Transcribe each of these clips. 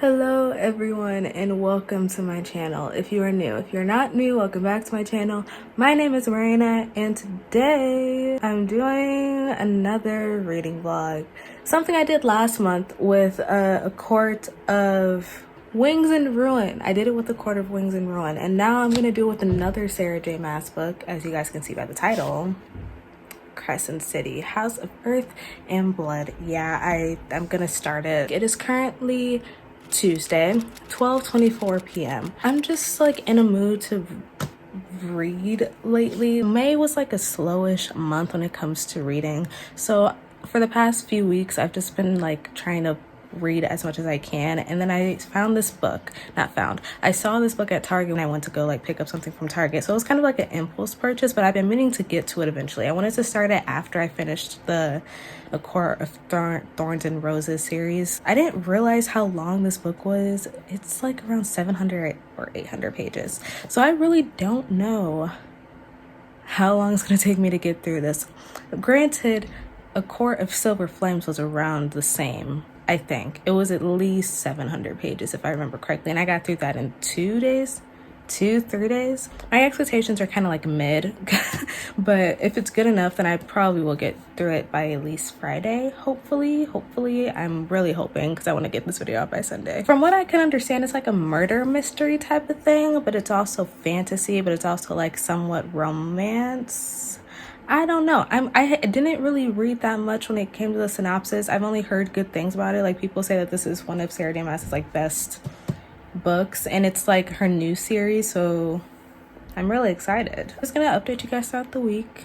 Hello everyone and welcome to my channel. If you are new, if you're not new, welcome back to my channel. My name is Marina and today I'm doing another reading vlog. Something I did last month with a Court of Wings and Ruin. I did it with a Court of Wings and Ruin, and now I'm gonna do it with another Sarah J Maas book, as you guys can see by the title. Crescent City, House of Earth and Blood. Yeah, I'm gonna start it. It is currently Tuesday, 12:24 p.m. I'm just like in a mood to read lately. May was like a slowish month when it comes to reading, so for the past few weeks I've just been like trying to read as much as I can, and then I found this book. I saw this book at Target when I went to go like pick up something from Target, so it was kind of like an impulse purchase, but I've been meaning to get to it eventually. I wanted to start it after I finished the A Court of Thorns and Roses series. I didn't realize how long this book was. It's like around 700 or 800 pages, so I really don't know how long it's gonna take me to get through this. Granted, A Court of Silver Flames was around the same. I think it was at least 700 pages if I remember correctly, and I got through that in 3 days. My expectations are kind of like mid, but if it's good enough, then I probably will get through it by at least Friday. Hopefully. I'm really hoping, because I want to get this video out by Sunday. From what I can understand, it's like a murder mystery type of thing, but it's also fantasy, but it's also like somewhat romance. I don't know. I didn't really read that much when it came to the synopsis. I've only heard good things about it. Like, people say that this is one of Sarah J Maas's like best books, and it's like her new series, so I'm really excited. I'm just gonna update you guys throughout the week,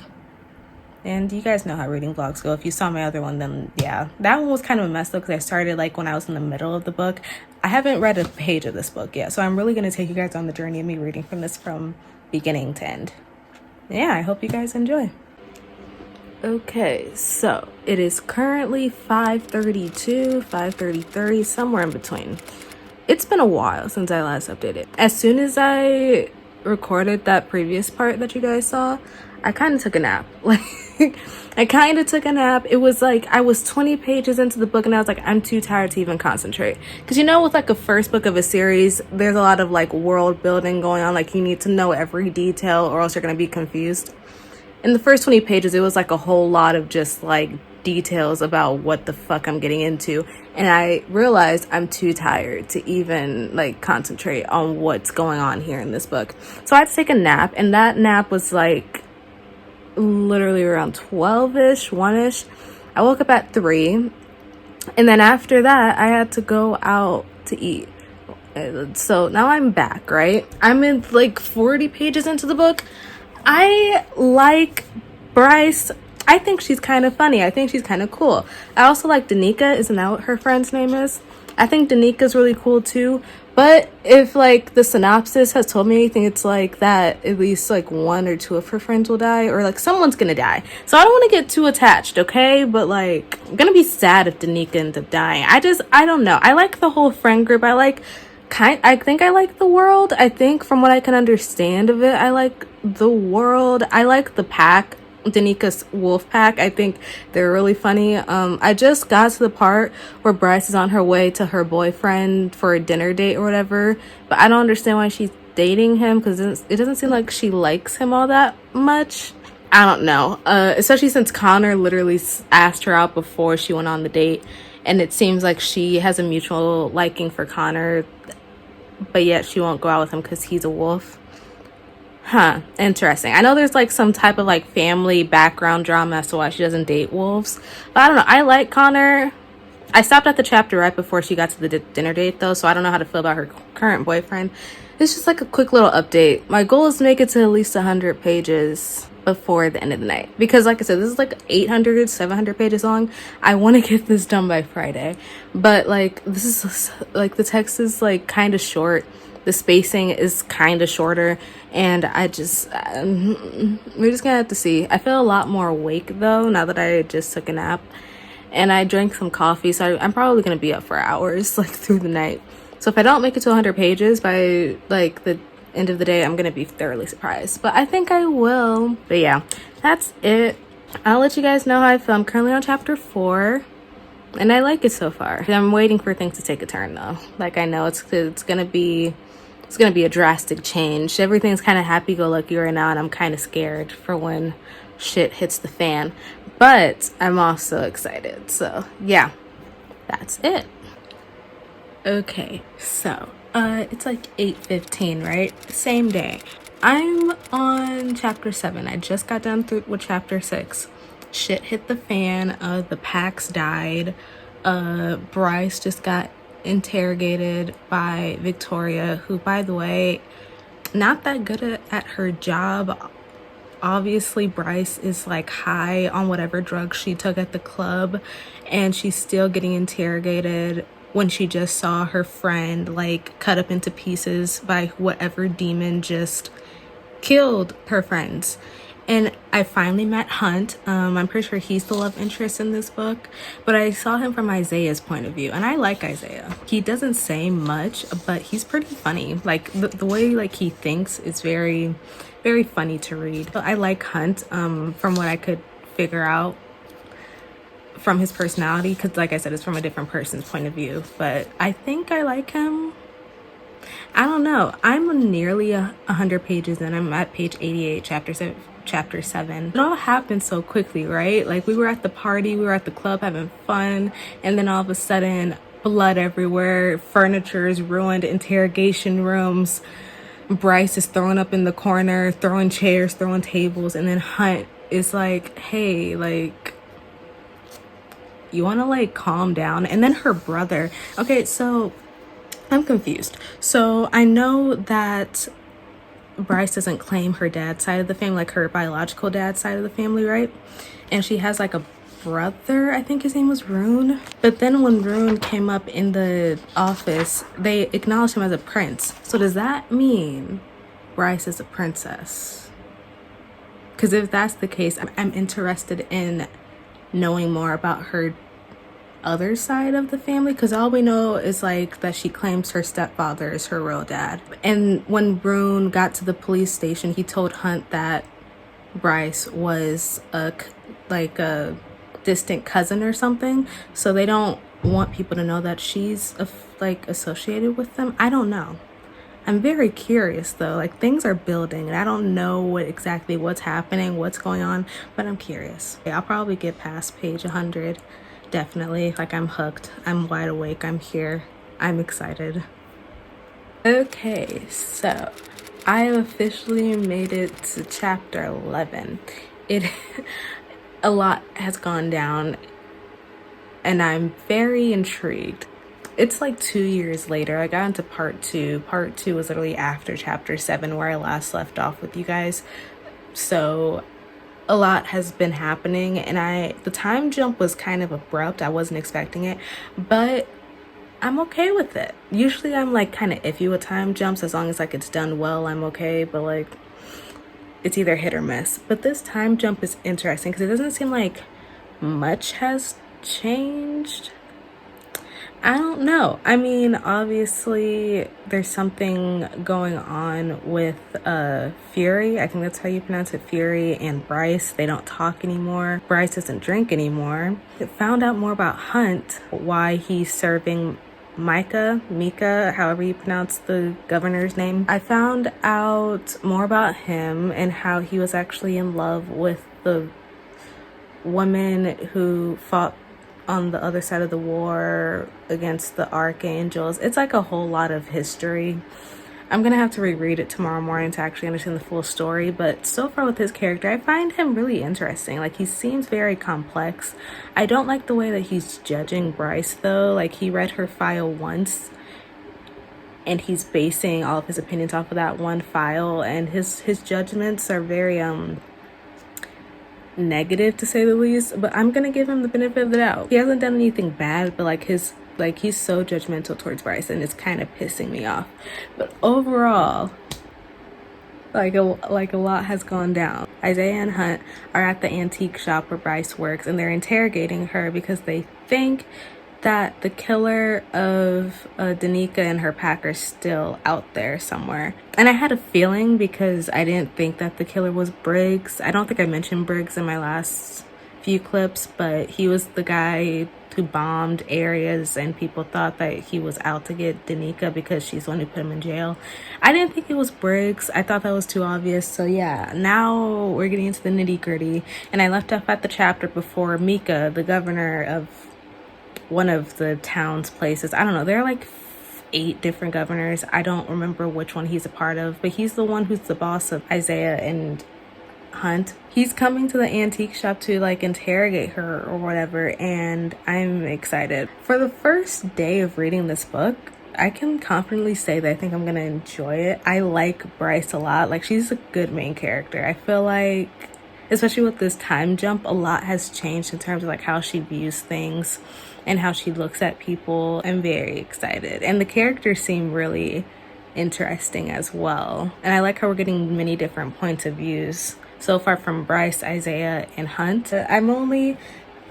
and you guys know how reading vlogs go. If you saw my other one, then yeah, that one was kind of a mess though, because I started like when I was in the middle of the book. I haven't read a page of this book yet, so I'm really gonna take you guys on the journey of me reading from this from beginning to end. Yeah, I hope you guys enjoy. Okay, so it is currently 5:32, 5:33, somewhere in between. It's been a while since I last updated. As soon as I recorded that previous part that you guys saw, I kind of took a nap. It was like I was 20 pages into the book and I was like, I'm too tired to even concentrate. Because you know, with like a first book of a series, there's a lot of like world building going on. Like, you need to know every detail or else you're going to be confused. In the first 20 pages, it was like a whole lot of just like details about what the fuck I'm getting into, and I realized I'm too tired to even like concentrate on what's going on here in this book. So I had to take a nap, and that nap was like literally around 12ish, 1ish. I woke up at 3, and then after that I had to go out to eat. So now I'm back, right? I'm in like 40 pages into the book. I like Bryce. I think she's kind of funny. I think she's kind of cool. I also like Danica. Isn't that what her friend's name is? I think Danica's really cool too. But if like the synopsis has told me anything, it's like that at least like 1 or 2 of her friends will die, or like someone's gonna die. So I don't want to get too attached, okay? But like, I'm gonna be sad if Danica ends up dying. I don't know. I like the whole friend group. I think I like the world. I think from what I can understand of it, I like the world. I like the pack, Danica's wolf pack. I think they're really funny. I just got to the part where Bryce is on her way to her boyfriend for a dinner date or whatever, but I don't understand why she's dating him, because it doesn't seem like she likes him all that much. I don't know, especially since Connor literally asked her out before she went on the date, and it seems like she has a mutual liking for Connor, but yet she won't go out with him because he's a wolf. Interesting. I know there's like some type of like family background drama as to why she doesn't date wolves, but I don't know. I like Connor. I stopped at the chapter right before she got to the dinner date though, so I don't know how to feel about her current boyfriend. It's just like a quick little update. My goal is to make it to at least 100 pages before the end of the night, because like I said, this is like 800, 700 pages long. I want to get this done by Friday, but like this is like the text is like kind of short, the spacing is kind of shorter, and we're just gonna have to see. I feel a lot more awake though now that I just took a nap and I drank some coffee, so I'm probably gonna be up for hours like through the night. So if I don't make it to 100 pages by like the end of the day, I'm gonna be thoroughly surprised, but I think I will. But yeah, that's it. I'll let you guys know how I feel. I'm currently on chapter 4. And I like it so far. I'm waiting for things to take a turn though. Like, I know it's gonna be a drastic change. Everything's kind of happy-go-lucky right now, and I'm kind of scared for when shit hits the fan. But I'm also excited. So yeah, that's it. Okay, so it's like 8:15, right? Same day. I'm on chapter 7. I just got done with chapter 6. Shit hit the fan. The Pax died. Bryce just got interrogated by Victoria, who, by the way, not that good at her job. Obviously, Bryce is like high on whatever drugs she took at the club, and she's still getting interrogated when she just saw her friend like cut up into pieces by whatever demon just killed her friends. And I finally met Hunt. I'm pretty sure he's the love interest in this book, but I saw him from Isaiah's point of view, and I like Isaiah. He doesn't say much, but he's pretty funny. Like the way like he thinks is very, very funny to read. I like Hunt from what I could figure out from his personality, because like I said, it's from a different person's point of view, but I think I like him. I don't know. I'm nearly 100 pages and I'm at page 88, chapter 7. It all happened so quickly, right? Like, we were at the party, we were at the club having fun, and then all of a sudden, blood everywhere, furniture is ruined, interrogation rooms, Bryce is throwing up in the corner, throwing chairs, throwing tables, and then Hunt is like, hey, like, you want to like calm down? And then her brother. Okay, so I'm confused. So I know that Bryce doesn't claim her dad's side of the family, like her biological dad's side of the family, right? And she has like a brother, I think his name was Rune. But then when Rune came up in the office, they acknowledged him as a prince. So does that mean Bryce is a princess? Because if that's the case, I'm interested in knowing more about her other side of the family, because all we know is like that she claims her stepfather is her real dad. And when Rune got to the police station, he told Hunt that Bryce was a distant cousin or something, so they don't want people to know that she's like associated with them. I don't know. I'm very curious though. Like, things are building and I don't know what's happening, what's going on, but I'm curious. I'll probably get past page 100. Definitely. Like, I'm hooked. I'm wide awake. I'm here. I'm excited. Okay, so I have officially made it to chapter 11. A lot has gone down and I'm very intrigued. It's like 2 years later. I got into part 2. Part 2 was literally after chapter 7 where I last left off with you guys. So a lot has been happening, and the time jump was kind of abrupt. I wasn't expecting it, but I'm okay with it. Usually I'm like kind of iffy with time jumps. As long as like it's done well, I'm okay, but like it's either hit or miss. But this time jump is interesting because it doesn't seem like much has changed. I don't know. I mean, obviously there's something going on with Fury. I think that's how you pronounce it. Fury and Bryce. They don't talk anymore. Bryce doesn't drink anymore. I found out more about Hunt, why he's serving Mika, however you pronounce the governor's name. I found out more about him and how he was actually in love with the woman who fought on the other side of the war against the archangels. It's like a whole lot of history. I'm gonna have to reread it tomorrow morning to actually understand the full story, but so far with his character, I find him really interesting. Like, he seems very complex. I don't like the way that he's judging Bryce though. Like, he read her file once and he's basing all of his opinions off of that one file, and his judgments are very negative, to say the least. But I'm gonna give him the benefit of the doubt. He hasn't done anything bad, but like he's so judgmental towards Bryce, and it's kind of pissing me off. But overall, like a lot has gone down. Isaiah and Hunt are at the antique shop where Bryce works, and they're interrogating her because they think that the killer of Danica and her pack are still out there somewhere. And I had a feeling because I didn't think that the killer was Briggs. I don't think I mentioned Briggs in my last few clips, but he was the guy who bombed areas and people thought that he was out to get Danica because she's the one who put him in jail. I didn't think it was Briggs. I thought that was too obvious. So yeah, now we're getting into the nitty-gritty, and I left off at the chapter before Mika, the governor of one of the town's places. I don't know, there are like 8 different governors. I don't remember which one he's a part of, but he's the one who's the boss of Isaiah and Hunt. He's coming to the antique shop to like interrogate her or whatever, and I'm excited. For the first day of reading this book, I can confidently say that I think I'm gonna enjoy it. I like Bryce a lot. Like, she's a good main character. I feel like, especially with this time jump, a lot has changed in terms of like how she views things and how she looks at people. I'm very excited, and the characters seem really interesting as well, and I like how we're getting many different points of views so far from Bryce, Isaiah, and Hunt. I'm only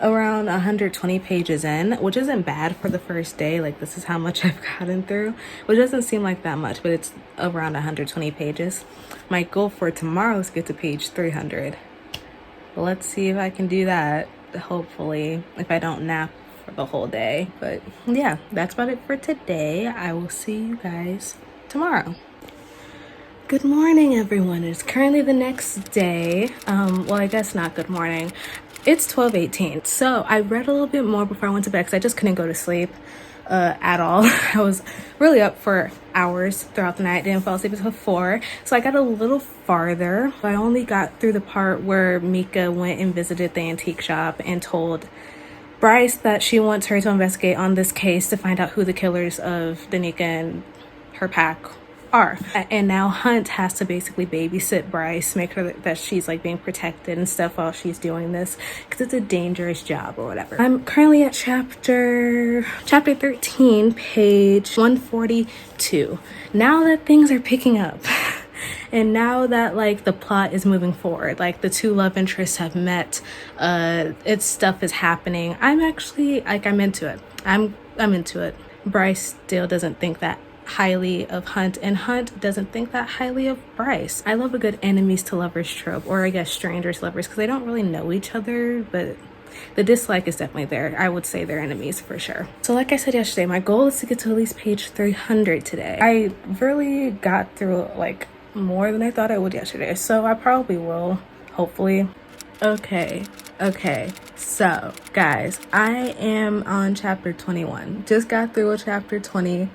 around 120 pages in, which isn't bad for the first day. Like, this is how much I've gotten through, which doesn't seem like that much, but it's around 120 pages. My goal for tomorrow is to get to page 300. Let's see if I can do that, hopefully, if I don't nap for the whole day. But yeah, that's about it for today. I will see you guys tomorrow. Good morning, everyone. It's currently the next day. Well, I guess not good morning. It's 12:18. So I read a little bit more before I went to bed because I just couldn't go to sleep at all. I was really up for hours throughout the night. Didn't fall asleep until 4. So I got a little farther. I only got through the part where Mika went and visited the antique shop and told Bryce that she wants her to investigate on this case to find out who the killers of Danica and her pack are. And now Hunt has to basically babysit Bryce, make sure that she's like being protected and stuff while she's doing this, because it's a dangerous job or whatever. I'm currently at chapter 13, page 142. Now that things are picking up and now that like the plot is moving forward, like the 2 love interests have met, it's stuff is happening. I'm actually like, I'm into it. I'm into it. Bryce still doesn't think that highly of Hunt, and Hunt doesn't think that highly of Bryce. I love a good enemies to lovers trope, or I guess strangers to lovers, because they don't really know each other, but the dislike is definitely there. I would say they're enemies for sure. So like I said yesterday, my goal is to get to at least page 300 today. I really got through like more than I thought I would yesterday, so I probably will, hopefully. Okay, so guys, I am on chapter 21. Just got through with chapter 20.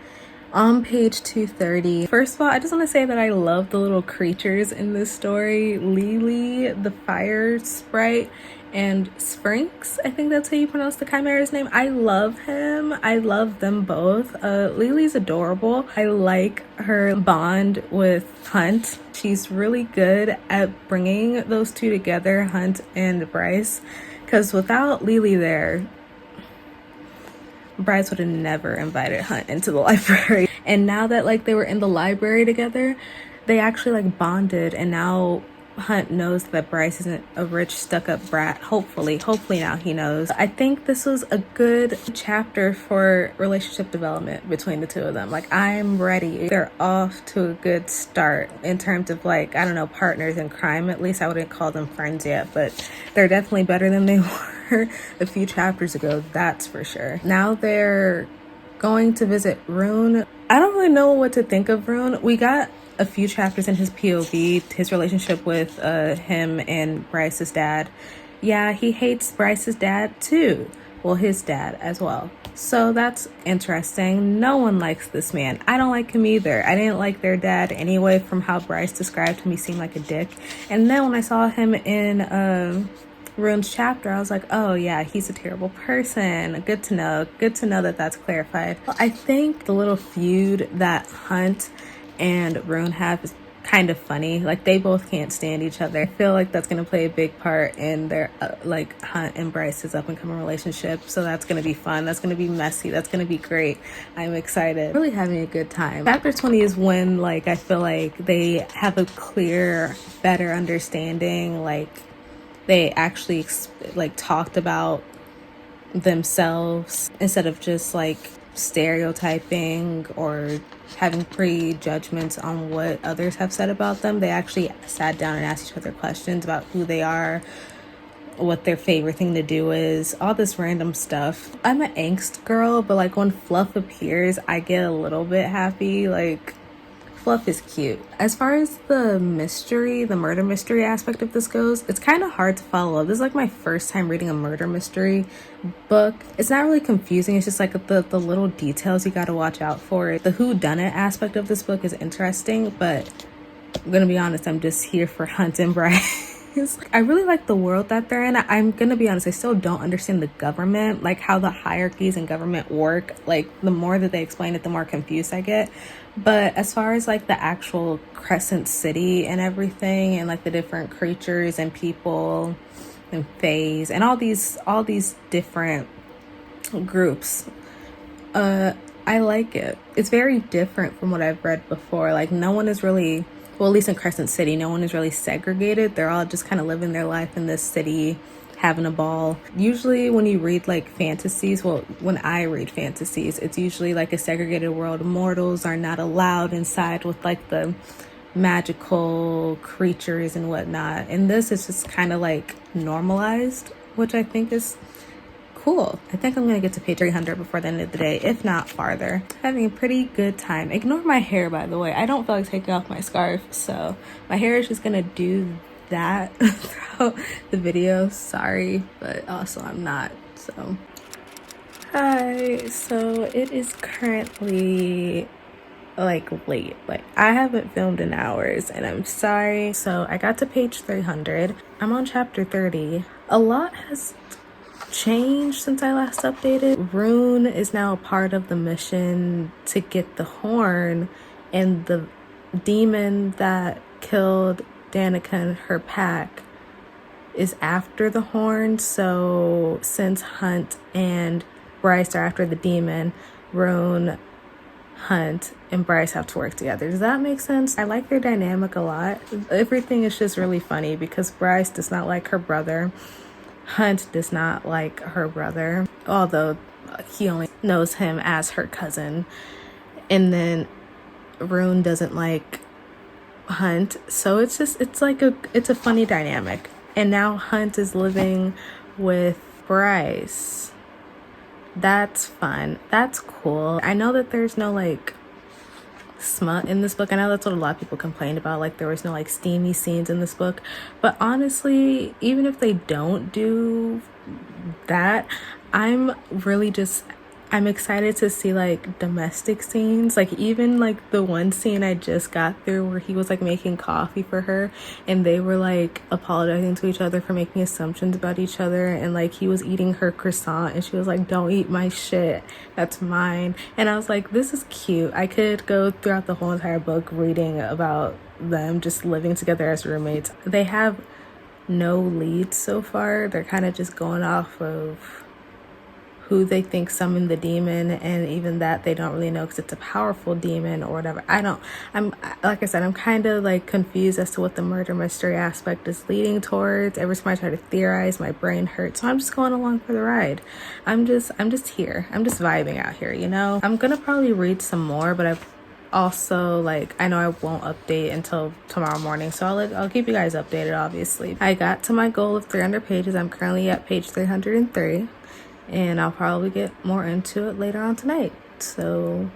On page 230. First of all, I just want to say that I love the little creatures in this story. Lily, the fire sprite, and Sprinks, I think that's how you pronounce the chimera's name. I love him. I love them both. Lily's adorable. I like her bond with Hunt. She's really good at bringing those two together, Hunt and Bryce, because without Lily there, Bryce would have never invited Hunt into the library. And now that like they were in the library together, they actually like bonded, and now Hunt knows that Bryce isn't a rich stuck-up brat. Hopefully now he knows. I think this was a good chapter for relationship development between the two of them. Like, I'm ready. They're off to a good start in terms of like, I don't know, partners in crime. At least I wouldn't call them friends yet, but they're definitely better than they were a few chapters ago, that's for sure. Now they're going to visit Rune. I don't really know what to think of Rune. We got a few chapters in his POV, his relationship with him and Bryce's dad. Yeah, he hates Bryce's dad too. Well, his dad as well. So that's interesting. No one likes this man. I don't like him either. I didn't like their dad anyway, from how Bryce described him. He seemed like a dick. And then when I saw him in Rune's chapter, I was like, oh yeah, he's a terrible person. Good to know that that's clarified. I think the little feud that Hunt and Rune have is kind of funny. Like, they both can't stand each other. I feel like that's going to play a big part in their like Hunt and Bryce's up and coming relationship. So that's going to be fun. That's going to be messy. That's going to be great. I'm excited. Really having a good time. Chapter 20 is when like I feel like they have a clear, better understanding. Like, they actually like talked about themselves instead of just like stereotyping or having prejudgments on what others have said about them. They actually sat down and asked each other questions about who they are, what their favorite thing to do is, all this random stuff. I'm an angst girl, but like when fluff appears, I get a little bit happy. Like, fluff is cute. As far as the mystery, the murder mystery aspect of this goes, it's kind of hard to follow. This is like my first time reading a murder mystery book. It's not really confusing. It's just like the little details you got to watch out for. The whodunit aspect of this book is interesting, but I'm gonna be honest, I'm just here for Hunt and Bryce. I really like the world that they're in. I'm gonna be honest, I still don't understand the government, like how the hierarchies in government work. Like, the more that they explain it, the more confused I get. But as far as like the actual Crescent City and everything, and like the different creatures and people and fays and all these different groups, I like it. It's very different from what I've read before. Like, no one is really, well, at least in Crescent City, no one is really segregated. They're all just kind of living their life in this city, having a ball. Usually when you read like fantasies, well, when I read fantasies, it's usually like a segregated world. Mortals are not allowed inside with like the magical creatures and whatnot. And this is just kind of like normalized, which I think is cool. I think I'm gonna get to page 300 before the end of the day, if not farther. Having a pretty good time. Ignore my hair, by the way. I don't feel like taking off my scarf, so my hair is just gonna do that throughout the video. Sorry, but also I'm not. So hi. So it is currently like late. Like, I haven't filmed in hours and I'm sorry. So I got to page 300. I'm on chapter 30. A lot has changed since I last updated. Rune is now a part of the mission to get the horn, and the demon that killed Danica and her pack is after the horn. So since Hunt and Bryce are after the demon, Rune, Hunt, and Bryce have to work together. Does that make sense? I like their dynamic a lot. Everything is just really funny because Bryce does not like her brother. Hunt does not like her brother, although he only knows him as her cousin. And then Rune doesn't like Hunt. So it's a funny dynamic. And now Hunt is living with Bryce. That's fun. That's cool. I know that there's no like smut in this book. I know that's what a lot of people complained about, like there was no like steamy scenes in this book, but honestly, even if they don't do that, I'm excited to see like domestic scenes. Like, even like the one scene I just got through where he was like making coffee for her and they were like apologizing to each other for making assumptions about each other, and like he was eating her croissant and she was like, "Don't eat my shit, that's mine." And I was like, this is cute. I could go throughout the whole entire book reading about them just living together as roommates. They have no leads so far. They're kind of just going off of who they think summoned the demon, and even that they don't really know because it's a powerful demon or whatever. I'm like I said, I'm kind of like confused as to what the murder mystery aspect is leading towards. Every time I try to theorize, my brain hurts, so I'm just going along for the ride. I'm just here. I'm just vibing out here, you know. I'm gonna probably read some more, but I've also, like, I know I won't update until tomorrow morning, so I'll keep you guys updated. Obviously, I got to my goal of 300 pages. I'm currently at page 303. And I'll probably get more into it later on tonight. So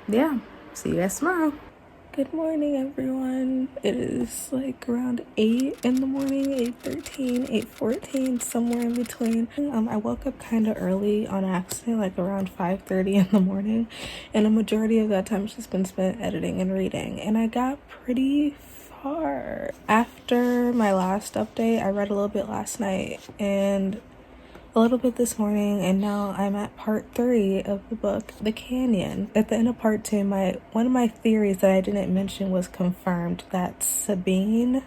yeah, see you guys tomorrow. Good morning, everyone. It is like around 8 in the morning, 8:13, 8:14, somewhere in between. I woke up kind of early on accident, like around 5:30 in the morning, and a majority of that time has just been spent editing and reading, and I got pretty far. After my last update, I read a little bit last night and a little bit this morning, and now I'm at part 3 of the book, The Canyon. At the end of part 2, one of my theories that I didn't mention was confirmed, that Sabine,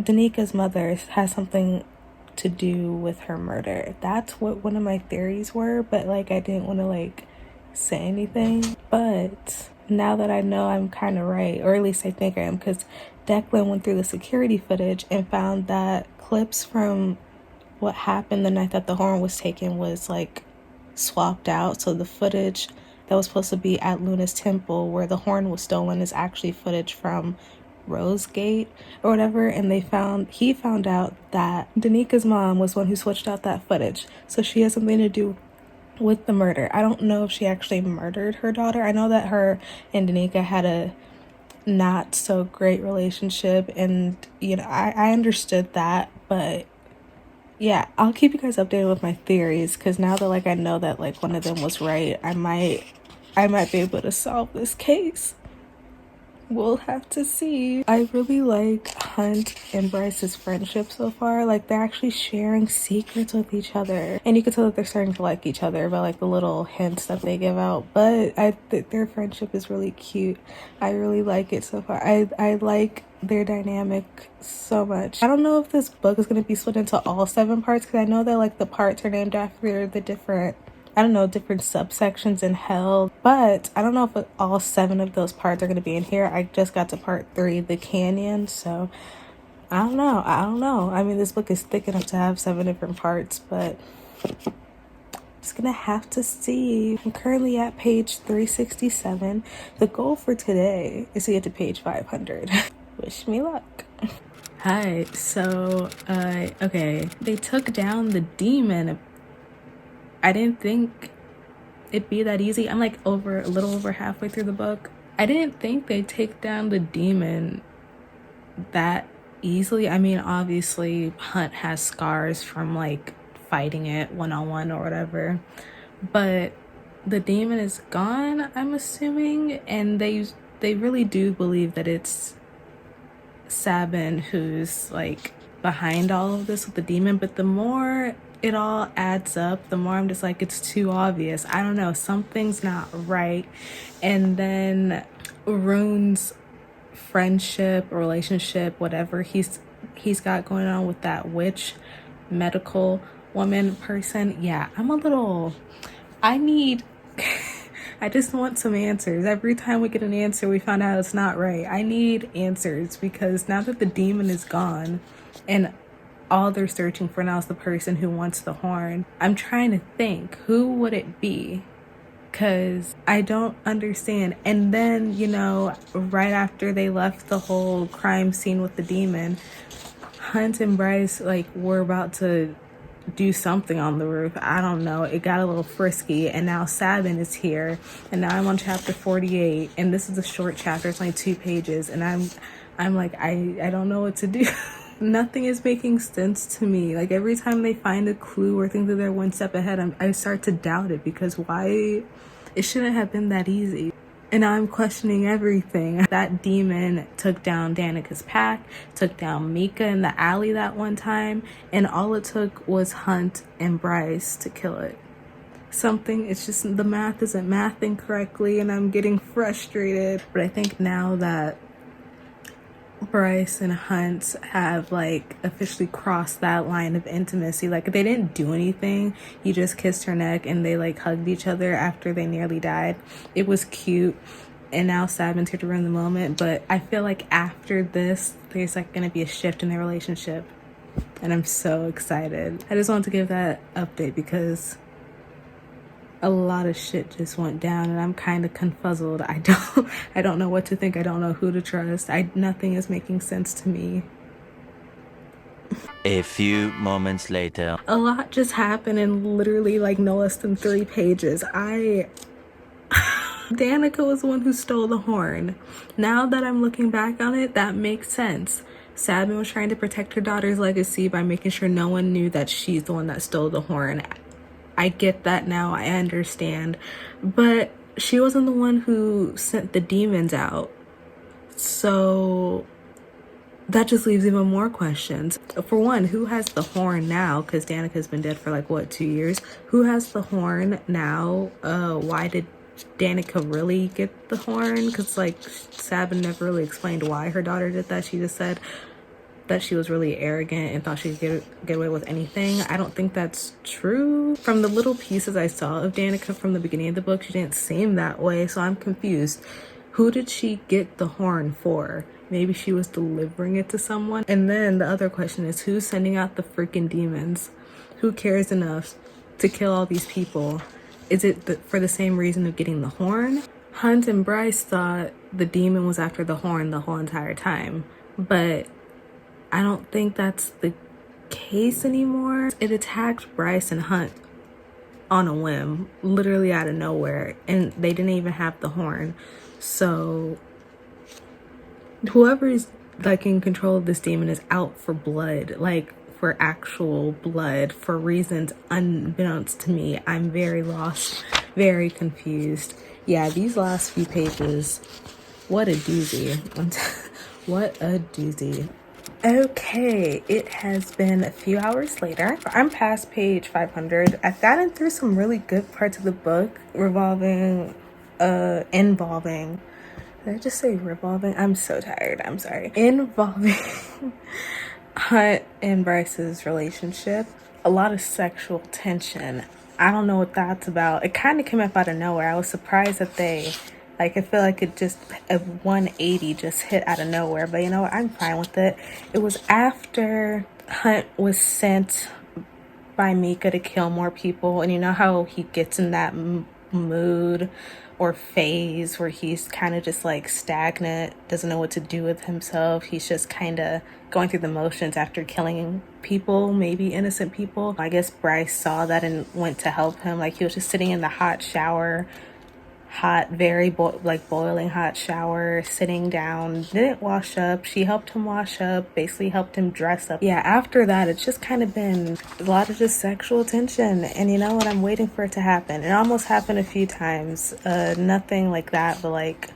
Danika's mother, has something to do with her murder. That's what one of my theories were, but like I didn't want to like say anything. But now that I know, I'm kind of right, or at least I think I am, because Declan went through the security footage and found that clips from what happened the night that the horn was taken was like swapped out. So the footage that was supposed to be at Luna's temple where the horn was stolen is actually footage from Rosegate or whatever, and he found out that Danika's mom was one who switched out that footage, so she has something to do with the murder. I don't know if she actually murdered her daughter. I know that her and Danica had a not so great relationship, and you know, I understood that, but yeah, I'll keep you guys updated with my theories, because now that like I know that like one of them was right, I might be able to solve this case. We'll have to see. I really like Hunt and Bryce's friendship so far. Like, they're actually sharing secrets with each other, and you can tell that they're starting to like each other by like the little hints that they give out. But I think their friendship is really cute. I really like it so far. I like their dynamic so much. I don't know if this book is going to be split into all 7 parts, because I know that like the parts are named after the different, I don't know, different subsections in hell, but I don't know if all 7 of those parts are going to be in here. I just got to part 3, the canyon, so I don't know. I mean, this book is thick enough to have 7 different parts, but just gonna have to see. I'm currently at page 367. The goal for today is to get to page 500. Wish me luck. Hi, so okay, they took down the demon. I didn't think it'd be that easy. I'm like a little over halfway through the book. I didn't think they'd take down the demon that easily. I mean, obviously Hunt has scars from like fighting it one-on-one or whatever, but the demon is gone, I'm assuming, and they really do believe that it's Sabin who's like behind all of this with the demon. But the more it all adds up, the more I'm just like, it's too obvious. I don't know, something's not right. And then Rune's friendship, relationship, whatever he's got going on with that witch medical woman person, yeah, I just want some answers. Every time we get an answer, we find out it's not right. I need answers, because now that the demon is gone and all they're searching for now is the person who wants the horn, I'm trying to think, who would it be? Because I don't understand. And then, you know, right after they left the whole crime scene with the demon, Hunt and Bryce like were about to do something on the roof. I don't know, it got a little frisky, and now Sabin is here, and now I'm on chapter 48, and this is a short chapter. It's only 2 pages, and I'm like, I don't know what to do. Nothing is making sense to me. Like, every time they find a clue or think that they're one step ahead, I start to doubt it, because why? It shouldn't have been that easy. And now I'm questioning everything. That demon took down Danica's pack, took down Mika in the alley that one time, and all it took was Hunt and Bryce to kill it. It's just the math isn't mathing correctly, and I'm getting frustrated. But I think now that Bryce and Hunt have like officially crossed that line of intimacy, like they didn't do anything, he just kissed her neck and they like hugged each other after they nearly died. It was cute, and now Sabin's here to ruin the moment. But I feel like after this there's like gonna be a shift in their relationship, and I'm so excited. I just wanted to give that update because a lot of shit just went down, and I'm kind of confuzzled. I don't know what to think. I don't know who to trust. Nothing is making sense to me. A few moments later. A lot just happened in literally like no less than 3 pages. Danica was the one who stole the horn. Now that I'm looking back on it, that makes sense. Sabin was trying to protect her daughter's legacy by making sure no one knew that she's the one that stole the horn. I get that now, I understand. But she wasn't the one who sent the demons out. So that just leaves even more questions. For one, who has the horn now? Because Danica's been dead for like, what, 2 years? Who has the horn now? Why did Danica really get the horn? Because like Sabin never really explained why her daughter did that. She just said that she was really arrogant and thought she could get away with anything. I don't think that's true. From the little pieces I saw of Danica from the beginning of the book, she didn't seem that way, so I'm confused. Who did she get the horn for? Maybe she was delivering it to someone. And then the other question is, who's sending out the freaking demons? Who cares enough to kill all these people? Is it for the same reason of getting the horn? Hunt and Bryce thought the demon was after the horn the whole entire time, but I don't think that's the case anymore. It attacked Bryce and Hunt on a whim, literally out of nowhere, and they didn't even have the horn. So whoever is like in control of this demon is out for blood, like for actual blood, for reasons unbeknownst to me. I'm very lost, very confused. Yeah, these last few pages, what a doozy. What a doozy. Okay, it has been a few hours later. I'm past page 500. I've gotten through some really good parts of the book involving, did I just say revolving? I'm so tired, I'm sorry. Involving Hunt and Bryce's relationship. A lot of sexual tension. I don't know what that's about. It kind of came up out of nowhere. I was surprised that I feel like it just, a 180 just hit out of nowhere. But you know what? I'm fine with it. It was after Hunt was sent by Mika to kill more people. And you know how he gets in that mood or phase where he's kind of just like stagnant, doesn't know what to do with himself. He's just kind of going through the motions after killing people, maybe innocent people. I guess Bryce saw that and went to help him. Like he was just sitting in the hot shower, very boiling hot shower, sitting down, didn't wash up. She helped him wash up, basically helped him dress up. Yeah, after that, it's just kind of been a lot of just sexual tension. And you know what? I'm waiting for it to happen. It almost happened a few times. Nothing like that, but like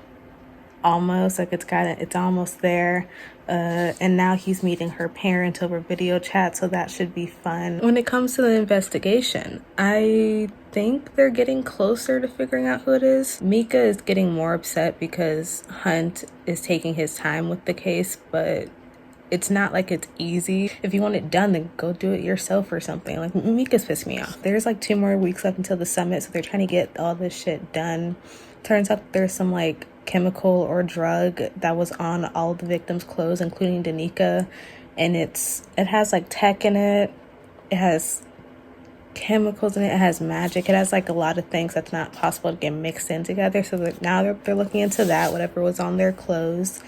almost, like it's almost there. And now he's meeting her parents over video chat, so that should be fun. When it comes to the investigation, I think they're getting closer to figuring out who it is. Mika is getting more upset because Hunt is taking his time with the case, but it's not like it's easy. If you want it done, then go do it yourself or something. Like, Mika's pissed me off. There's like 2 more weeks left until the summit, so they're trying to get all this shit done. Turns out there's some like chemical or drug that was on all of the victims' clothes, including Danica, and it has like tech in it, it has chemicals in it, it has magic, it has like a lot of things that's not possible to get mixed in together. So that now they're looking into that, whatever was on their clothes,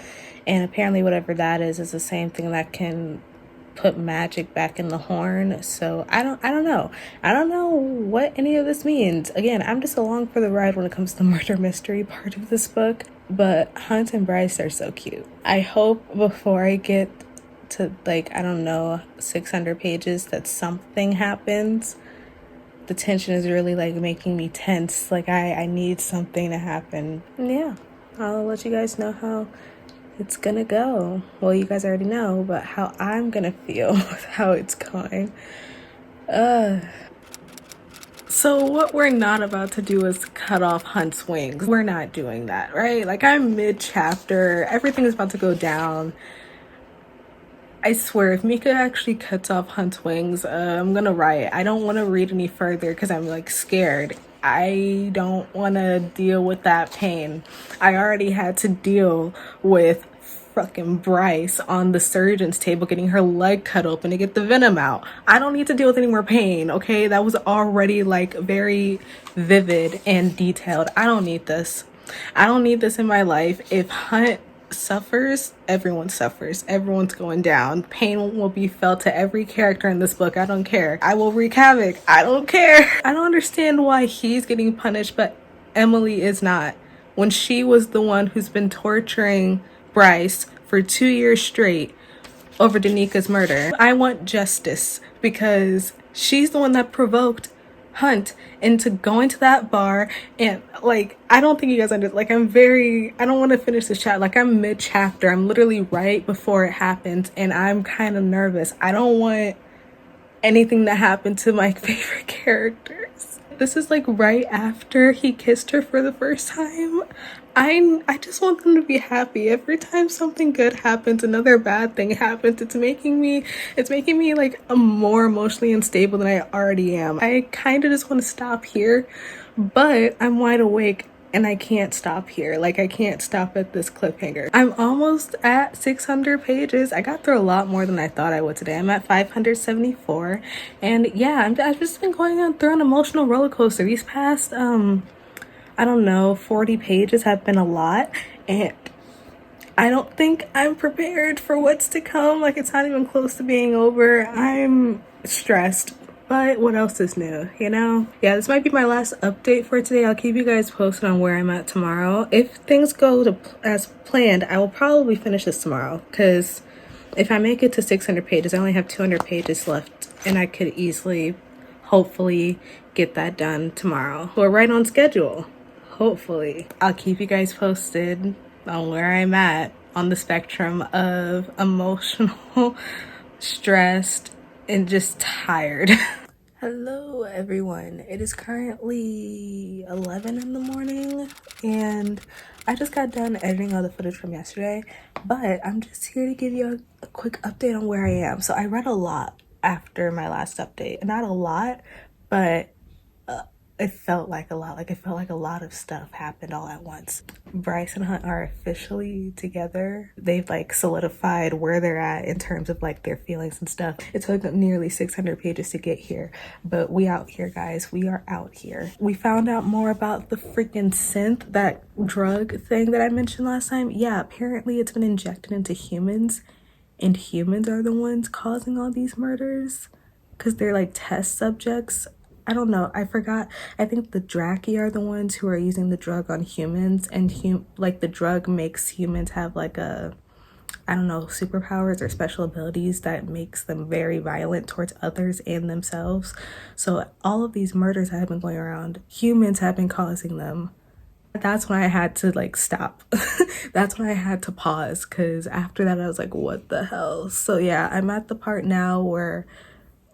and apparently whatever that is the same thing that can put magic back in the horn. So I don't know what any of this means. Again, I'm just along for the ride when it comes to the murder mystery part of this book, but Hunt and Bryce are so cute. I hope before I get to 600 pages that something happens. The tension is really like making me tense. Like I need something to happen. Yeah, I'll let you guys know how it's gonna go. Well, you guys already know, but how I'm gonna feel with how it's going. So what we're not about to do is cut off Hunt's wings. We're not doing that, right? Like, I'm mid-chapter, everything is about to go down. I swear, if Mika actually cuts off Hunt's wings, I'm gonna riot. I don't want to read any further because I'm like scared. I don't want to deal with that pain. I already had to deal with fucking Bryce on the surgeon's table getting her leg cut open to get the venom out. I don't need to deal with any more pain, okay? That was already like very vivid and detailed. I don't need this. I don't need this in my life. If Hunt suffers, everyone suffers. Everyone's going down. Pain will be felt to every character in this book. I don't care. I will wreak havoc. I don't care. I don't understand why he's getting punished but Emily is not, when she was the one who's been torturing Bryce for 2 years straight over Danica's murder. I want justice because she's the one that provoked Hunt into going to that bar. And like, I don't think you guys understand. Like, I don't want to finish this chat. Like, I'm mid-chapter. I'm literally right before it happens and I'm kind of nervous. I don't want anything to happen to my favorite characters. This is like right after he kissed her for the first time. I just want them to be happy. Every time something good happens, another bad thing happens. It's making me like more emotionally unstable than I already am. I kind of just want to stop here, but I'm wide awake and I can't stop here. Like, I can't stop at this cliffhanger. I'm almost at 600 pages. I got through a lot more than I thought I would today. I'm at 574, and yeah, I've just been going on through an emotional roller coaster these past I don't know, 40 pages have been a lot, and I don't think I'm prepared for what's to come. Like, it's not even close to being over. I'm stressed. But what else is new, you know? Yeah, this might be my last update for today. I'll keep you guys posted on where I'm at tomorrow. If things go as planned, I will probably finish this tomorrow. Because if I make it to 600 pages, I only have 200 pages left. And I could easily, hopefully, get that done tomorrow. We're right on schedule. Hopefully. I'll keep you guys posted on where I'm at on the spectrum of emotional, stressed, and just tired. Hello everyone, it is currently 11 in the morning and I just got done editing all the footage from yesterday, but I'm just here to give you a quick update on where I am. So I read a lot after my last update. Not a lot, but it felt like a lot. Like, it felt like a lot of stuff happened all at once. Bryce and Hunt are officially together. They've like solidified where they're at in terms of like their feelings and stuff. It took nearly 600 pages to get here, but we out here, guys. We are out here. We found out more about the freaking synth, that drug thing that I mentioned last time. Yeah, apparently it's been injected into humans, and humans are the ones causing all these murders because they're like test subjects. I don't know. I forgot. I think the Draki are the ones who are using the drug on humans, and like the drug makes humans have like a, I don't know, superpowers or special abilities that makes them very violent towards others and themselves. So all of these murders that have been going around, humans have been causing them. That's when I had to like stop. That's when I had to pause, because after that I was like, what the hell? So yeah, I'm at the part now where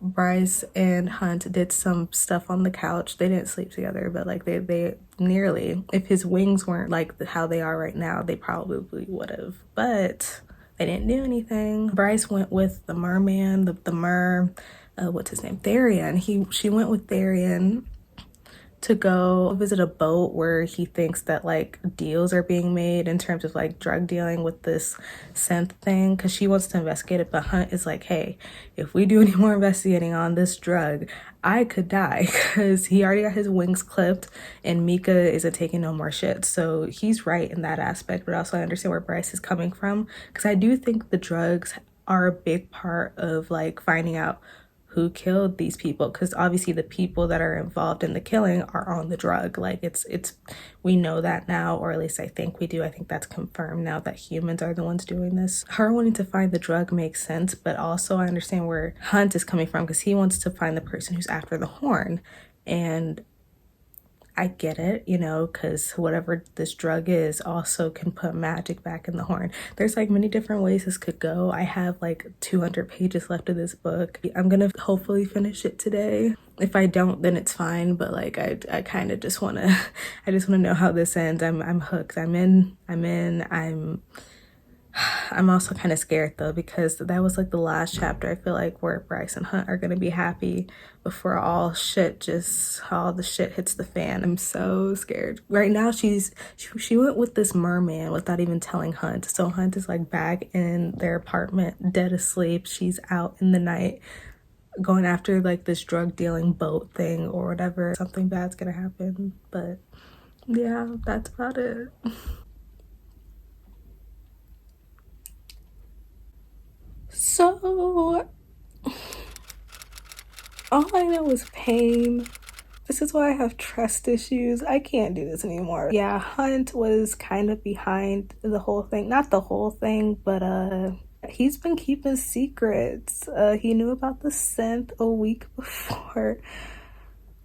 Bryce and Hunt did some stuff on the couch. They didn't sleep together, but like they nearly, if his wings weren't like how they are right now, they probably would have, but they didn't do anything. Bryce went with the merman, what's his name, Therian. She went with Therian to go visit a boat where he thinks that like deals are being made in terms of like drug dealing with this synth thing, because she wants to investigate it. But Hunt is like, hey, if we do any more investigating on this drug, I could die, because he already got his wings clipped and Mika isn't taking no more shit. So he's right in that aspect, but also I understand where Bryce is coming from, because I do think the drugs are a big part of like finding out who killed these people, because obviously the people that are involved in the killing are on the drug. Like it's we know that now, or at least I think we do. I think that's confirmed now that humans are the ones doing this. Her wanting to find the drug makes sense, but also I understand where Hunt is coming from, because he wants to find the person who's after the horn. And I get it, you know, because whatever this drug is also can put magic back in the horn. There's like many different ways this could go. I have like 200 pages left of this book. I'm gonna hopefully finish it today. If I don't, then it's fine, but like I kind of just want to I just want to know how this ends. I'm hooked. I'm also kind of scared though, because that was like the last chapter, I feel like, where Bryce and Hunt are gonna be happy before all the shit hits the fan. I'm so scared. Right now she went with this merman without even telling Hunt. So Hunt is like back in their apartment, dead asleep. She's out in the night going after like this drug dealing boat thing or whatever. Something bad's gonna happen. But yeah, that's about it. So, all I know is pain. This is why I have trust issues. I can't do this anymore. Yeah, Hunt was kind of behind the whole thing. Not the whole thing, but he's been keeping secrets. He knew about the synth a week before.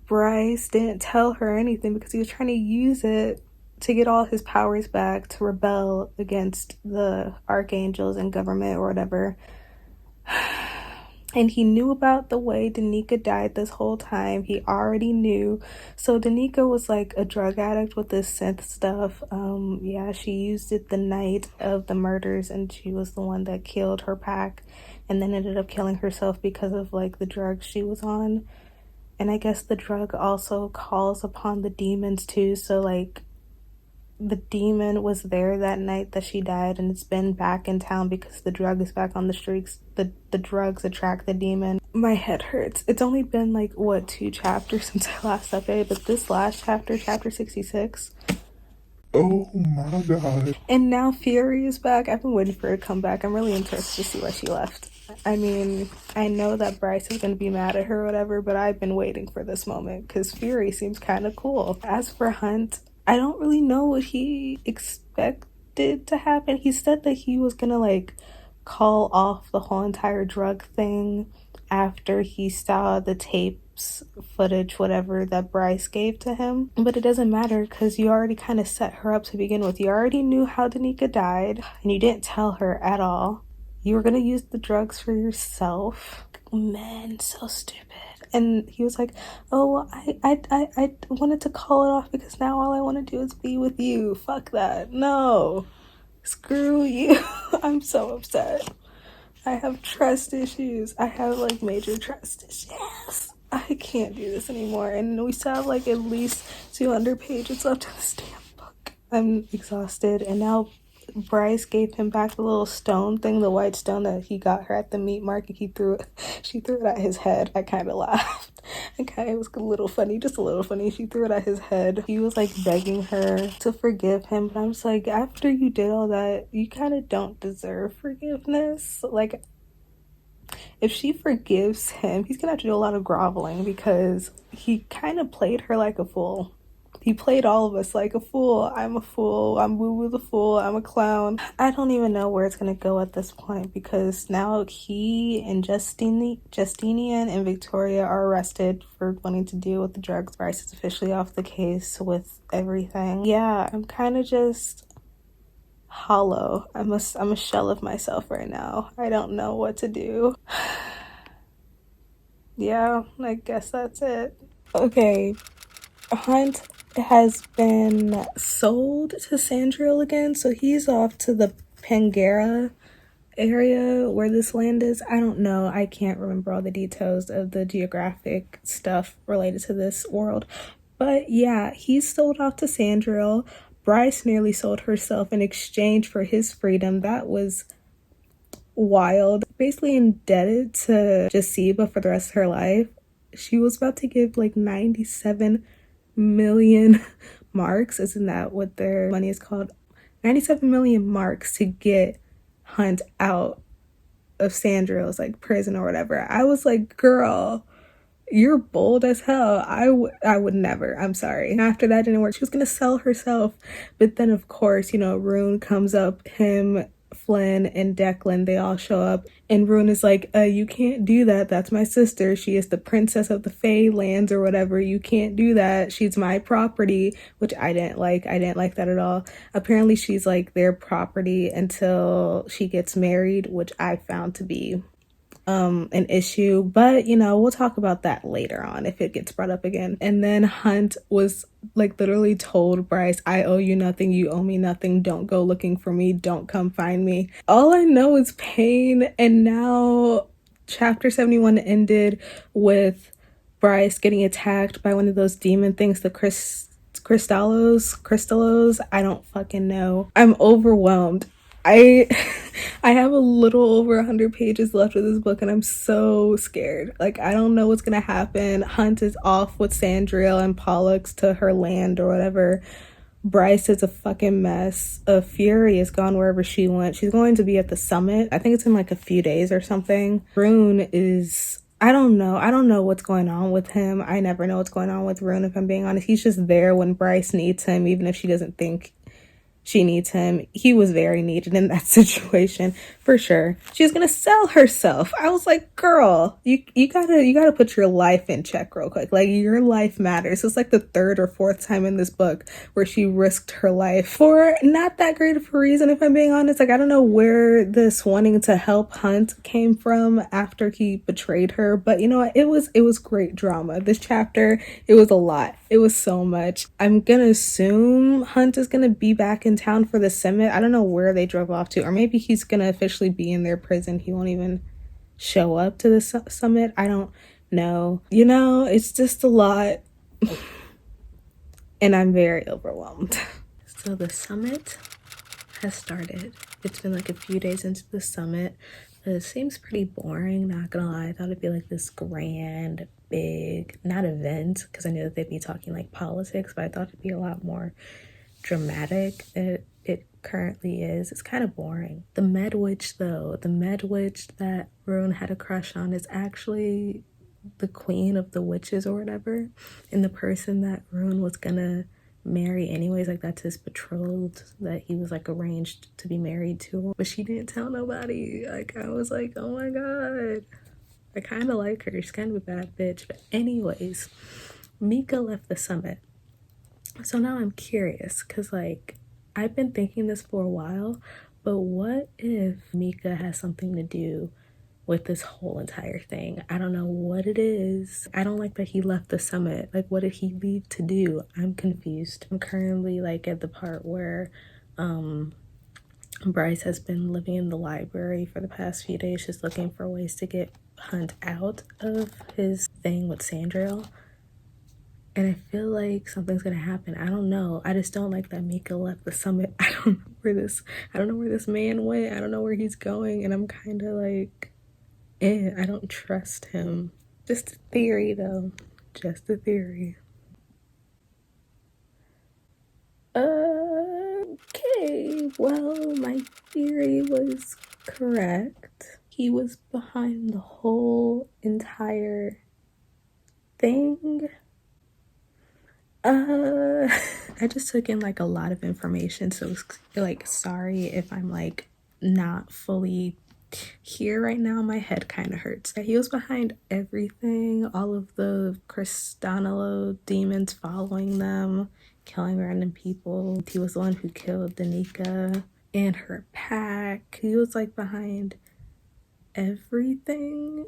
Bryce didn't tell her anything because he was trying to use it to get all his powers back, to rebel against the archangels and government or whatever. And he knew about the way Danica died this whole time. He already knew. So Danica was like a drug addict with this synth stuff. Yeah, she used it the night of the murders, and she was the one that killed her pack and then ended up killing herself because of like the drugs she was on. And I guess the drug also calls upon the demons too. So like the demon was there that night that she died, and it's been back in town because the drug is back on the streets. The drugs attract the demon. My head hurts. It's only been like, what, 2 chapters since I last updated, but this last chapter, chapter 66. Oh my god. And now Fury is back. I've been waiting for her to come back. I'm really interested to see why she left. I mean, I know that Bryce is going to be mad at her or whatever, but I've been waiting for this moment because Fury seems kind of cool. As for Hunt, I don't really know what he expected to happen. He said that he was going to like call off the whole entire drug thing after he saw the tapes, footage, whatever that Bryce gave to him. But it doesn't matter because you already kind of set her up to begin with. You already knew how Danica died and you didn't tell her at all. You were gonna use the drugs for yourself. Man, so stupid. And he was like, oh, I wanted to call it off because now all I want to do is be with you. Fuck that. No. Screw you. I'm so upset. I have trust issues. I have like major trust issues. I can't do this anymore. And we still have like at least 200 pages left of this damn book. I'm exhausted. And now Bryce gave him back the little stone thing, the white stone that he got her at the meat market. She threw it at his head. I kind of laughed. Okay, it was a little funny, just a little funny. She threw it at his head. He was like begging her to forgive him, but I'm just like, after you did all that, you kind of don't deserve forgiveness. Like, if she forgives him, he's gonna have to do a lot of groveling because he kind of played her like a fool. He played all of us like a fool. I'm a fool. I'm Woo-Woo the fool. I'm a clown. I don't even know where it's going to go at this point because now he and Justinian and Victoria are arrested for wanting to deal with the drugs. Bryce is officially off the case with everything. Yeah, I'm kind of just hollow. I'm a shell of myself right now. I don't know what to do. Yeah, I guess that's it. Okay, Hunt has been sold to Sandriel again, so he's off to the Pangera area where this land is. I don't know. I can't remember all the details of the geographic stuff related to this world. But yeah, he's sold off to Sandriel. Bryce nearly sold herself in exchange for his freedom. That was wild. Basically indebted to Jasiba for the rest of her life. She was about to give like 97 million marks. Isn't that what their money is called? 97 million marks to get Hunt out of Sandriel's like prison or whatever. I was like, girl, you're bold as hell. I would never. I'm sorry. After that didn't work, she was gonna sell herself. But then of course, you know, Rune comes up, him, Flynn, and Declan, they all show up. And Rune is like, you can't do that. That's my sister. She is the princess of the Fae lands or whatever. You can't do that. She's my property, which I didn't like. I didn't like that at all. Apparently she's like their property until she gets married, which I found to be an issue, but you know, we'll talk about that later on if it gets brought up again. And then Hunt was like literally told Bryce, I owe you nothing, you owe me nothing, don't go looking for me, don't come find me. All I know is pain. And now chapter 71 ended with Bryce getting attacked by one of those demon things, the Crystallos. I don't fucking know. I'm overwhelmed. I have a little over 100 pages left of this book and I'm so scared. Like, I don't know what's gonna happen. Hunt is off with Sandriel and Pollux to her land or whatever. Bryce is a fucking mess. Fury is gone wherever she went. She's going to be at the summit. I think it's in like a few days or something. Rune is... I don't know what's going on with him. I never know what's going on with Rune, if I'm being honest. He's just there when Bryce needs him, even if she doesn't think she needs him. He was very needed in that situation for sure. She was gonna sell herself. I was like, girl, you gotta put your life in check real quick. Like, your life matters. It's like the 3rd or 4th time in this book where she risked her life for not that great of a reason, if I'm being honest. Like, I don't know where this wanting to help Hunt came from after he betrayed her, but you know what, it was great drama. This chapter, it was a lot. It was so much. I'm gonna assume Hunt is gonna be back in town for the summit. I don't know where they drove off to, or maybe he's gonna officially be in their prison. He won't even show up to the summit. I don't know. You know, it's just a lot. And I'm very overwhelmed. So the summit has started. It's been like a few days into the summit. It seems pretty boring, not gonna lie. I thought it'd be like this grand, big, not event, because I knew that they'd be talking like politics, but I thought it'd be a lot more dramatic. It currently is. It's kind of boring. The Med Witch, though, the Med Witch that Rune had a crush on is actually the queen of the witches or whatever, and the person that Rune was gonna marry anyways, like that's his betrothed that he was like arranged to be married to, but she didn't tell nobody. Like I was like, oh my god, I kind of like her. She's kind of a bad bitch. But anyways, Mika left the summit, so now I'm curious because like I've been thinking this for a while, but what if Mika has something to do with this whole entire thing? I don't know what it is. I don't like that he left the summit. Like, what did he leave to do? I'm confused. I'm currently like at the part where Bryce has been living in the library for the past few days, just looking for ways to get Hunt out of his thing with Sandriel. And I feel like something's gonna happen. I don't know. I just don't like that Mika left the summit. I don't know where this man went. I don't know where he's going. And I'm kind of like, I don't trust him. Just a theory, though. Just a theory. Okay, well, my theory was correct. He was behind the whole entire thing. I just took in like a lot of information, so like sorry if I'm like not fully here right now. My head kind of hurts. He was behind everything, all of the Cristanolo demons following them, killing random people. He was the one who killed Danica and her pack. He was like behind everything.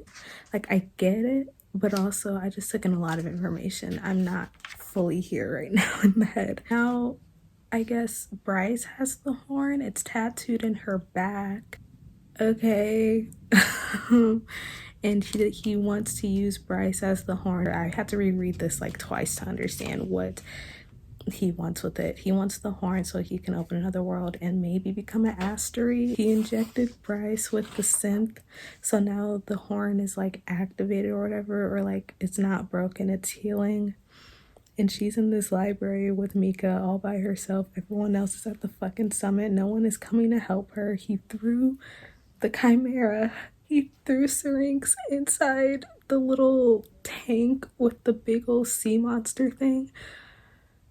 Like I get it, but also I just took in a lot of information. I'm not fully here right now in the head. Now I guess Bryce has the horn. It's tattooed in her back. Okay. And he wants to use Bryce as the horn. I had to reread this like twice to understand what he wants with it. He wants the horn so he can open another world and maybe become an asteroid. He injected Bryce with the synth, so now the horn is like activated or whatever, or like it's not broken, it's healing. And she's in this library with Mika all by herself. Everyone else is at the fucking summit. No one is coming to help her. He threw the chimera. He threw Syrinx inside the little tank with the big old sea monster thing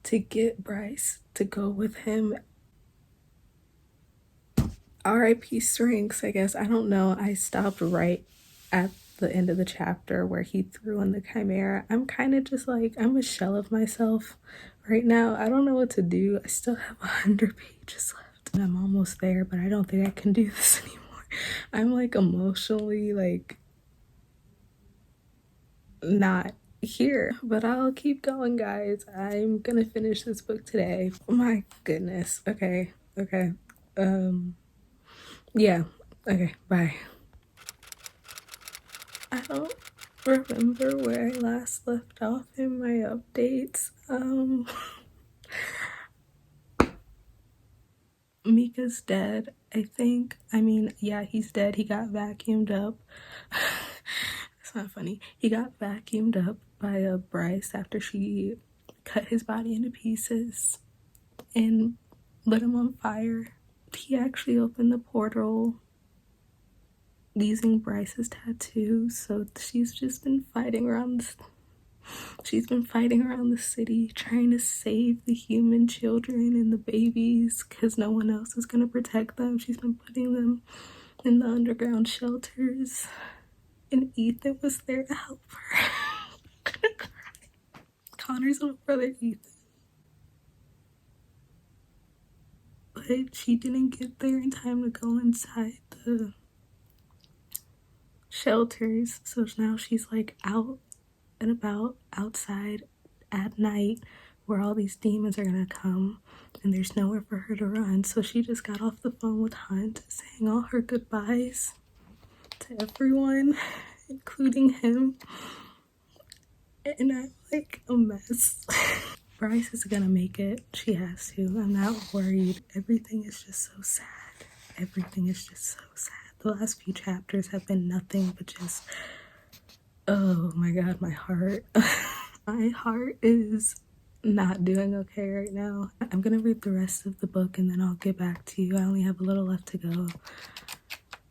to get Bryce to go with him. R.I.P. Syrinx, I guess. I don't know. I stopped right at the end of the chapter where he threw in the chimera. I'm kind of just like, I'm a shell of myself right now. I don't know what to do. I still have 100 pages left. I'm almost there, but I don't think I can do this anymore. I'm like emotionally like not here, but I'll keep going, guys. I'm gonna finish this book today. Oh my goodness. Okay. Yeah. Okay, bye. I don't remember where I last left off in my updates. Mika's dead, I think. I mean, yeah, he's dead. He got vacuumed up. It's not funny. He got vacuumed up by a Bryce after she cut his body into pieces and lit him on fire. He actually opened the portal using Bryce's tattoo, so she's just been fighting around the city trying to save the human children and the babies because no one else is gonna protect them. She's been putting them in the underground shelters, and Ethan was there to help her. I'm gonna cry. Connor's little brother Ethan, but she didn't get there in time to go inside the shelters, so now she's like out and about outside at night where all these demons are gonna come, and there's nowhere for her to run. So she just got off the phone with Hunt saying all her goodbyes to everyone, including him, and I'm like a mess. Bryce is gonna make it. She has to. I'm not worried. Everything is just so sad. everything is just so sad. The last few chapters have been nothing but just, oh my god, my heart. My heart is not doing okay right now. I'm gonna read the rest of the book and then I'll get back to you. I only have a little left to go.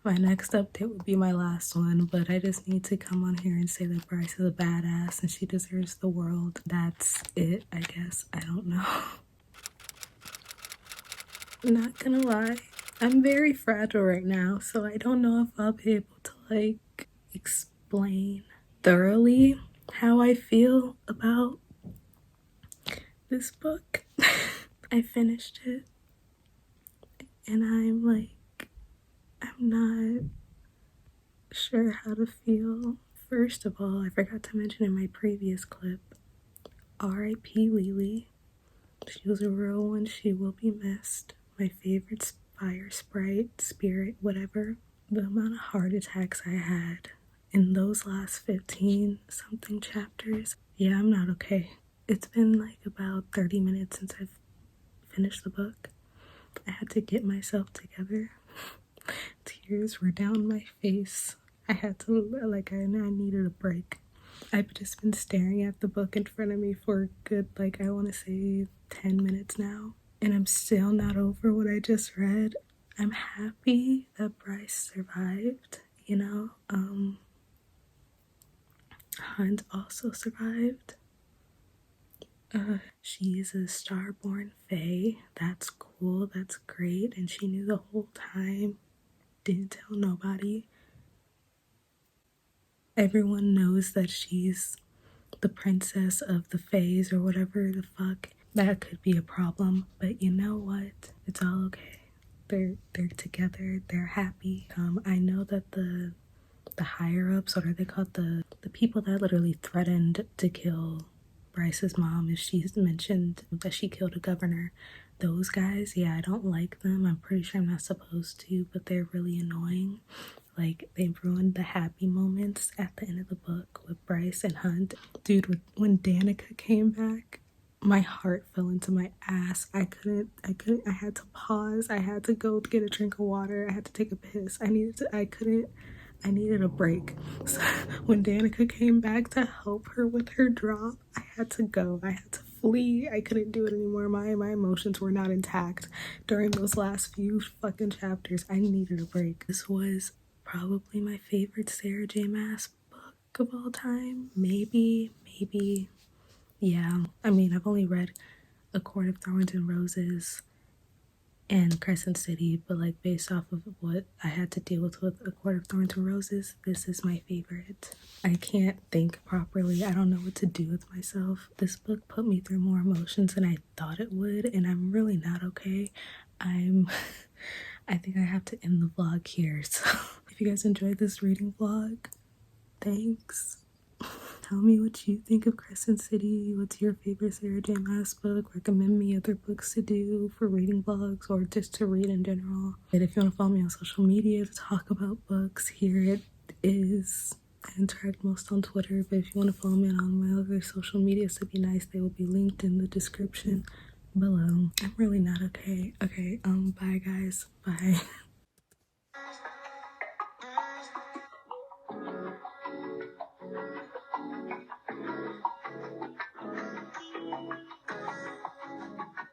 My next update would be my last one, but I just need to come on here and say that Bryce is a badass and she deserves the world. That's it, I guess. I don't know. Not gonna lie, I'm very fragile right now, so I don't know if I'll be able to like explain thoroughly how I feel about this book. I finished it and I'm not sure how to feel. First of all, I forgot to mention in my previous clip, R.I.P. Lily. She was a real one. She will be missed. My favorite fire sprite, spirit, whatever. The amount of heart attacks I had in those last 15 something chapters. Yeah, I'm not okay. It's been like about 30 minutes since I've finished the book. I had to get myself together. Tears were down my face. I had to, I needed a break. I've just been staring at the book in front of me for a good, I want to say 10 minutes now. And I'm still not over what I just read. I'm happy that Bryce survived, you know. Hunt also survived. She's a starborn fae. That's cool. That's great. And she knew the whole time. Didn't tell nobody. Everyone knows that she's the princess of the faes or whatever the fuck. That could be a problem. But you know what? It's all okay. They're together. They're happy. I know that the higher ups, what are they called? The people that literally threatened to kill Bryce's mom, if she's mentioned that she killed a governor, those guys, yeah, I don't like them. I'm pretty sure I'm not supposed to, but they're really annoying. They ruined the happy moments at the end of the book with Bryce and Hunt. Dude, when Danica came back, my heart fell into my ass. I had to pause. I had to go get a drink of water. I had to take a piss. I needed a break. So when Danica came back to help her with her drop, I had to go. I had to flee. I couldn't do it anymore. My emotions were not intact during those last few fucking chapters. I needed a break. This was probably my favorite Sarah J. Maas book of all time. Maybe. Yeah. I mean, I've only read A Court of Thorns and Roses and Crescent City, but based off of what I had to deal with A Court of Thorns and Roses, this is my favorite. I can't think properly. I don't know what to do with myself. This book put me through more emotions than I thought it would, and I'm really not okay. I think I have to end the vlog here. So if you guys enjoyed this reading vlog, thanks. Tell me what you think of Crescent City. What's your favorite Sarah J. Maas book? Recommend me other books to do for reading vlogs or just to read in general. And if you want to follow me on social media to talk about books, here it is. I interact most on Twitter, but if you want to follow me on my other social medias, it'd be nice. They will be linked in the description below. I'm really not okay. Okay, bye guys. Bye.